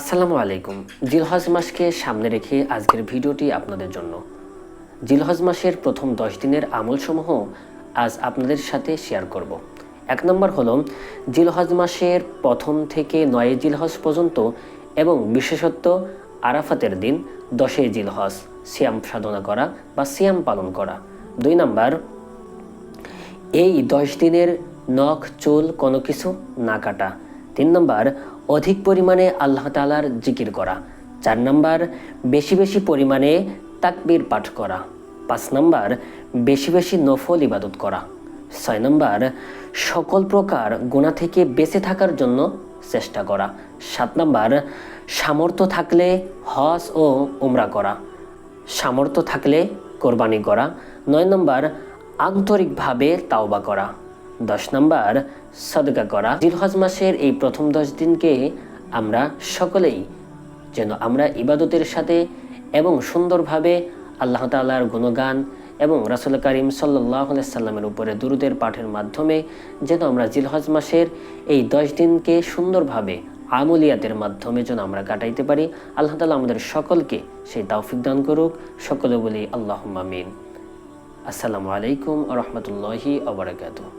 আসসালামু আলাইকুম। জিলহজ মাসকে সামনে রেখে আজকের ভিডিওটি আপনাদের জন্য। জিলহজ মাসের প্রথম 10 দিনের আমলসমূহ আজ আপনাদের সাথে শেয়ার করব। 1 নম্বর হলো জিলহজ মাসের প্রথম থেকে 9 জিলহজ পর্যন্ত এবং বিশেষত আরাফাতের দিন 10 জিলহজ সিয়াম সাধনা করা বা সিয়াম পালন করা। 2 নম্বর, এই 10 দিনের নখ চুল কোনো কিছু না কাটা। 3 নম্বর, অধিক পরিমাণে আল্লাহ তাআলার জিকির করা। 4 নম্বর, বেশি বেশি পরিমাণে তাকবীর পাঠ করা। 5 নম্বর, বেশি বেশি নফল ইবাদত করা। 6 নম্বর, সকল প্রকার গুনাহ থেকে বেঁচে থাকার জন্য চেষ্টা করা। 7 নম্বর, সামর্থ্য থাকলে হজ ও উমরা করা। সামর্থ্য থাকলে কোরবানি করা। 9 নম্বর, আন্তরিকভাবে তাওবা করা। 10 নম্বর, সদকা করা। জিলহজ মাসের এই প্রথম 10 দিনকে আমরা সকলেই যেন আমরা ইবাদতের সাথে এবং সুন্দরভাবে আল্লাহ তাআলার গুণগান এবং রাসূল করিম সাল্লাল্লাহু আলাইহি সাল্লামের উপরে দুরূদের পাঠের মাধ্যমে যেন আমরা জিলহজ মাসের এই 10 দিনকে সুন্দরভাবে আমলিয়াতের মাধ্যমে যেন আমরা কাটাইতে পারি। আল্লাহ তাআলা আমাদের সকলকে সেই তৌফিক দান করুক। সকলে বলি আল্লাহুম্মা আমিন। আসসালামু আলাইকুম ওয়া রাহমাতুল্লাহি ওয়া বারাকাতুহু।